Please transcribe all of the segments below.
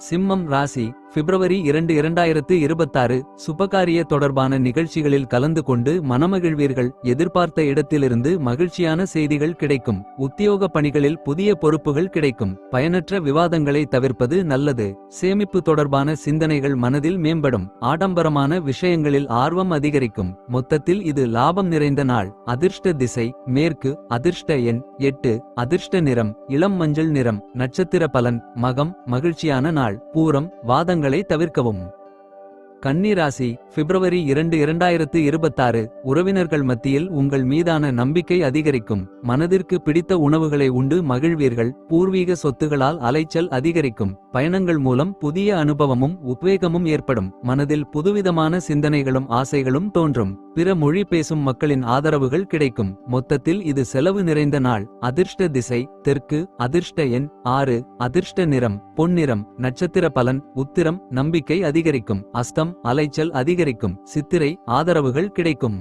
சிம்மம் ராசி பிப்ரவரி 2 2026 சுபகாரிய தொடர்பான நிகழ்ச்சிகளில் கலந்து கொண்டு மனமகிழ்வீர்கள். எதிர்பார்த்த இடத்திலிருந்து மகிழ்ச்சியான செய்திகள் கிடைக்கும். உத்தியோக பணிகளில் புதிய பொறுப்புகள் கிடைக்கும். பயனற்ற விவாதங்களை தவிர்ப்பது நல்லது. சேமிப்பு தொடர்பான சிந்தனைகள் மனதில் மேம்படும். ஆடம்பரமான விஷயங்களில் ஆர்வம் அதிகரிக்கும். மொத்தத்தில் இது லாபம் நிறைந்த நாள். அதிர்ஷ்ட திசை மேற்கு. அதிர்ஷ்ட எண் 8. அதிர்ஷ்ட நிறம் இளம் மஞ்சள் நிறம். நட்சத்திர பலன் மகம் மகிழ்ச்சியான நாள். பூரம் வாதங்களை தவிர்க்கவும். கன்னி ராசி பிப்ரவரி 2 2026 உறவினர்கள் மத்தியில் உங்கள் மீதான நம்பிக்கை அதிகரிக்கும். மனதிற்கு பிடித்த உணவுகளை உண்டு மகிழ்வீர்கள். பூர்வீக சொத்துகளால் அலைச்சல் அதிகரிக்கும். பயணங்கள் மூலம் புதிய அனுபவமும் உத்வேகமும் ஏற்படும். மனதில் புதுவிதமான சிந்தனைகளும் ஆசைகளும் தோன்றும். பிற மொழி பேசும் மக்களின் ஆதரவுகள் கிடைக்கும். மொத்தத்தில் இது செலவு நிறைந்த நாள். அதிர்ஷ்ட திசை தெற்கு. அதிர்ஷ்ட எண் 6. அதிர்ஷ்ட நிறம் பொன்னிறம். நட்சத்திர பலன் உத்திரம் நம்பிக்கை அதிகரிக்கும். அஸ்தம் அலைச்சல் அதிகரிக்கும். சித்திரை ஆதரவுகள் கிடைக்கும்.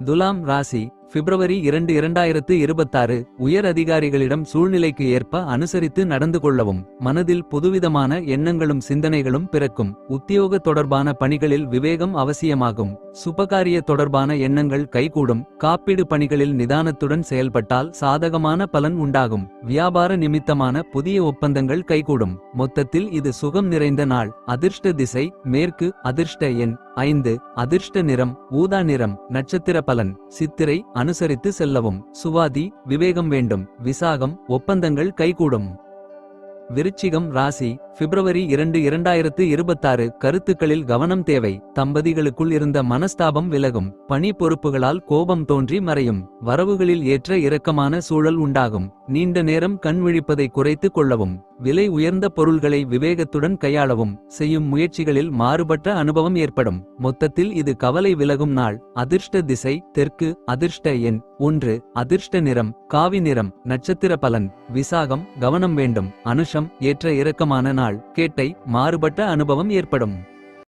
துலாம் ராசி பிப்ரவரி 2 2026 உயர் அதிகாரிகளிடம் சூழ்நிலைக்கு ஏற்ப அனுசரித்து நடந்து கொள்ளவும். மனதில் புதுவிதமான எண்ணங்களும் சிந்தனைகளும் பிறக்கும். உத்தியோக தொடர்பான பணிகளில் விவேகம் அவசியமாகும். சுபகாரிய தொடர்பான எண்ணங்கள் கைகூடும். காப்பீடு பணிகளில் நிதானத்துடன் செயல்பட்டால் சாதகமான பலன் உண்டாகும். வியாபார நிமித்தமான புதிய ஒப்பந்தங்கள் கைகூடும். மொத்தத்தில் இது சுகம் நிறைந்த நாள். அதிர்ஷ்ட திசை மேற்கு. அதிர்ஷ்ட எண் 5. அதிர்ஷ்ட நிறம் ஊதா நிறம். நட்சத்திர பலன் சித்திரை அனுசரித்து செல்லவும். சுவாதி விவேகம் வேண்டும். விசாகம் ஒப்பந்தங்கள் கைகூடும். விருச்சிகம் ராசி பிப்ரவரி 2 2026 கருத்துக்களில் கவனம் தேவை. தம்பதிகளுக்குள் இருந்த மனஸ்தாபம் விலகும். பணி பொறுப்புகளால் கோபம் தோன்றி மறையும். வரவுகளில் ஏற்ற இறக்கமான சூழல் உண்டாகும். நீண்ட நேரம் கண் விழிப்பதை குறைத்து கொள்ளவும். விலை உயர்ந்த பொருள்களை விவேகத்துடன் கையாளவும். செய்யும் முயற்சிகளில் மாறுபட்ட அனுபவம் ஏற்படும். மொத்தத்தில் இது கவலை விலகும் நாள். அதிர்ஷ்ட திசை தெற்கு. அதிர்ஷ்ட எண் 1. அதிர்ஷ்ட நிறம் காவி நிறம். நட்சத்திர பலன் விசாகம் கவனம் வேண்டும். அனுஷம் ஏற்ற இறக்கமான நாள். கேட்டை மாறுபட்ட அனுபவம் ஏற்படும்.